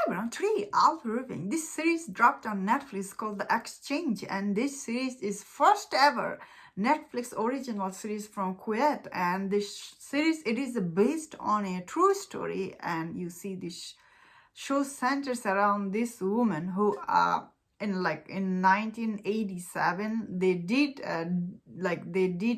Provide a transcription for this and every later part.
everyone, today I'll be reviewing this series dropped on Netflix called The Exchange, and this series is first ever Netflix original series from Kuwait, and this series it is based on a true story, and you see this show centers around this woman who in 1987 they did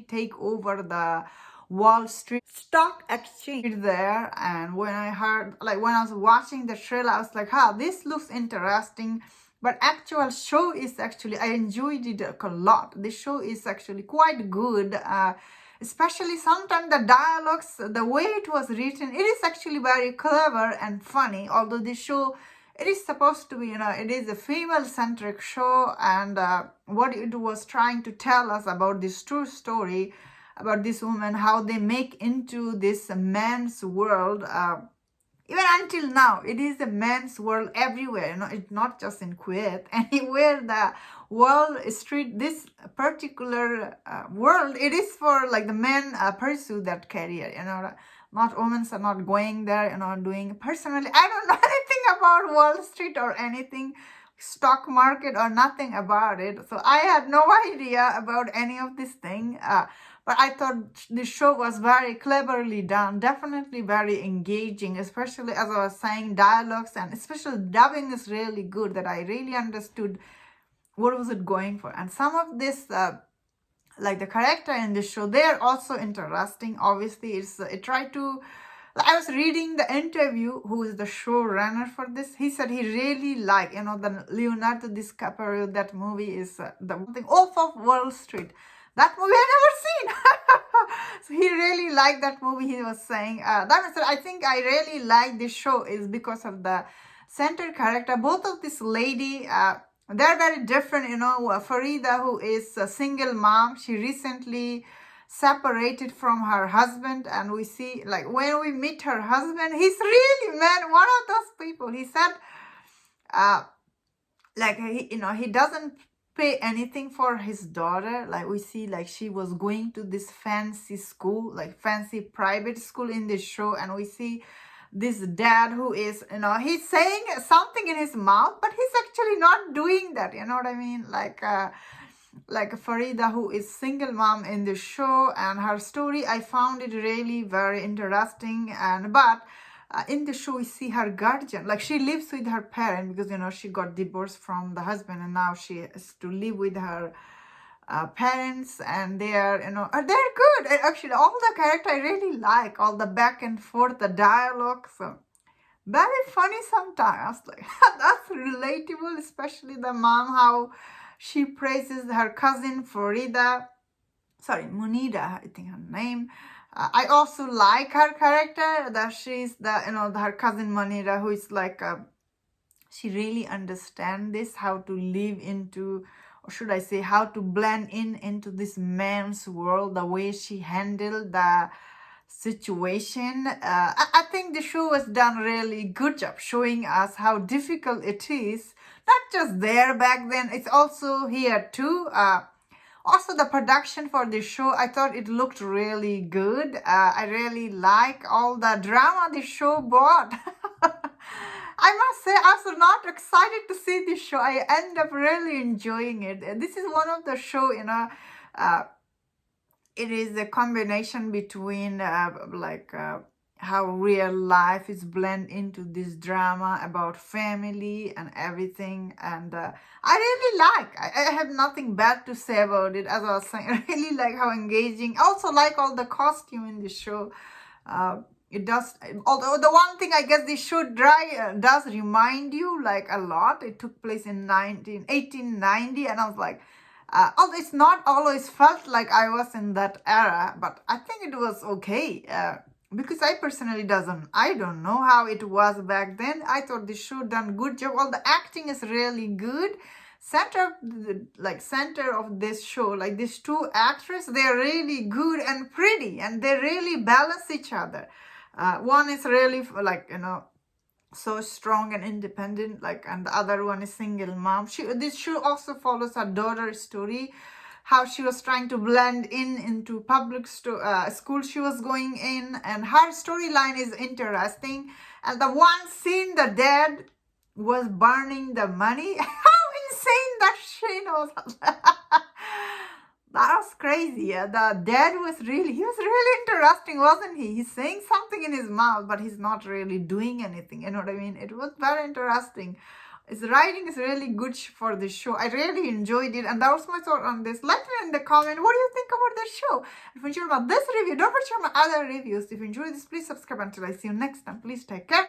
take over the Wall Street stock exchange there. And when I was watching the trailer, I was like, this looks interesting. But actual show is actually, I enjoyed it a lot. The show is actually quite good. Especially sometimes the dialogues, the way it was written, it is actually very clever and funny. Although the show, it is supposed to be, it is a female-centric show, and what it was trying to tell us about this true story about this woman, how they make into this man's world. Even until now, it is a man's world everywhere. It's not just in Kuwait. Anywhere the Wall Street, this particular world, it is for like the men pursue that career. Not women are not going there. Doing personally. I don't know anything about Wall Street or anything, stock market or nothing about it. So I had no idea about any of this thing. But I thought this show was very cleverly done, definitely very engaging, especially as I was saying, dialogues and especially dubbing is really good, that I really understood what was it going for. And some of this, like the character in this show, they are also interesting. Obviously, I was reading the interview, who is the showrunner for this. He said he really liked, the Leonardo DiCaprio, that movie is the Wolf of Wall Street. That movie I never seen. So he really liked that movie. He was saying I think I really like this show is because of the center character. Both of this lady, they're very different. Farida, who is a single mom, she recently separated from her husband, and we see, like, when we meet her husband, he's really, man, one of those people. He said, he doesn't pay anything for his daughter. Like, we see, like, she was going to this fancy school, like fancy private school in this show, and we see this dad who is, he's saying something in his mouth, but he's actually not doing that. You know what I mean? Like Farida, who is single mom in the show, and her story, I found it really very interesting. But in the show, we see her guardian, like she lives with her parent because she got divorced from the husband, and now she has to live with her parents, and they are they're good. And actually, all the character I really like, all the back and forth, the dialogue, so very funny sometimes. Like that's relatable, especially the mom, how she praises her cousin Munida, I think her name. I also like her character, that she's her cousin Munida, who is like she really understands this, how to live into, or should I say, how to blend into this man's world, the way she handled the situation. I think the show has done really good job showing us how difficult it is, not just there back then, it's also here too. Also, the production for this show, I thought it looked really good. I really like all the drama this show brought. I must say, I was not excited to see this show. I end up really enjoying it. This is one of the show, it is a combination between how real life is blend into this drama about family and everything. And I really I have nothing bad to say about it. As I was saying, I really like how engaging. I also like all the costume in the show. It does, although the one thing I guess this show does remind you like a lot. It took place in 1890, and I was like, although it's not always felt like I was in that era, but I think it was okay. Because I personally I don't know how it was back then. I thought this show done good job. All the acting is really good. Center of this show, like these two actresses, they're really good and pretty, and they really balance each other. One is really so strong and independent, and the other one is single mom. This show also follows her daughter's story, how she was trying to blend into public school she was going in, and her storyline is interesting. And the one scene, the dad was burning the money. How insane that Shane was. That was crazy. Yeah. The dad was he was really interesting, wasn't he? He's saying something in his mouth, but he's not really doing anything. You know what I mean? It was very interesting. His writing is really good for the show. I really enjoyed it, and that was my thought on this. Let me in the comment, what do you think about the show? If you enjoyed about this review, don't forget to share my other reviews. If you enjoyed this, please subscribe. Until I see you next time, please take care.